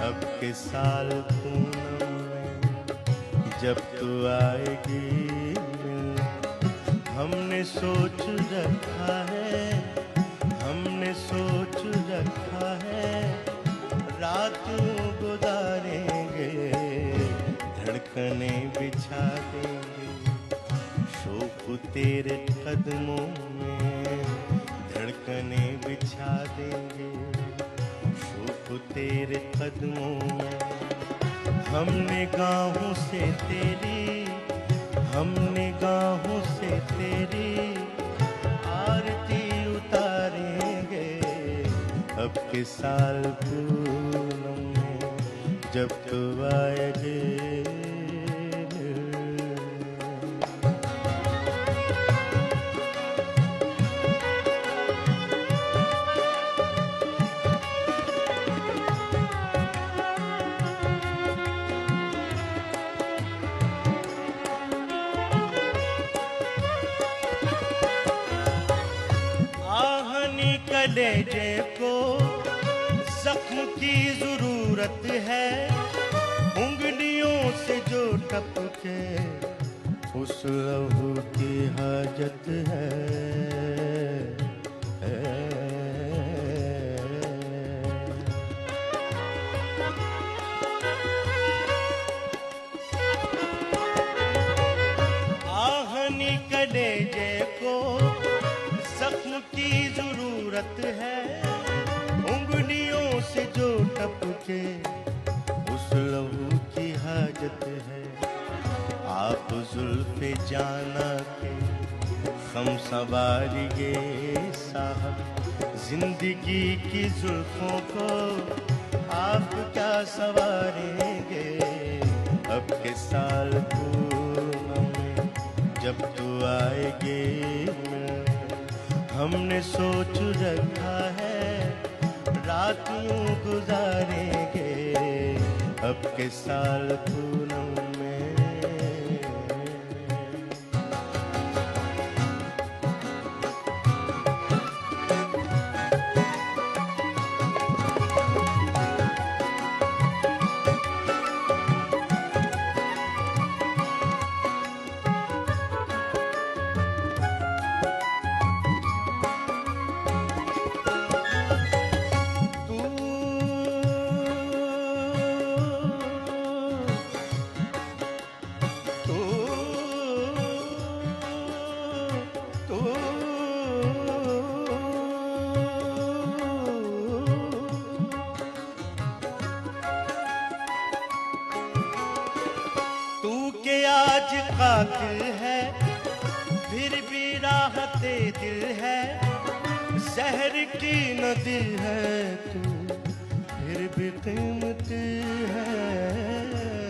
अब के साल पूनम में जब तू आएगी मिलने, हमने सोच रखा है, हमने सोच रखा है, रातों गुजारेंगे, धड़कने बिछा देंगे, शोक तेरे कदमों में, धड़कने बिछा देंगे, शोक तेरे कदमों में। हमने गाहों से तेरी, हमने गाहों से तेरी आरती उतारेंगे, अब के साल पूनम में जब तू आएगी। कलेजे को जख्म की जरूरत है, उंगलियों से जो टपके उस लहू की हाजत है। आहनी कलेजे को जख्म की जरूरत है, उंगलियों से जो टपके उस लहू की हाजत है। आप जुल्फ़े जाना के हम सवारिए साहब, जिंदगी की जुल्फों को आप क्या सवारेंगे, अब के साल पूनम में जब तू आएगी। हमने सोच रखा है, रातों गुजारेंगे, अब के साल पूनम में। आज कातिल है फिर भी राहते दिल है, जहर की नदी है तू फिर भी कीमती है।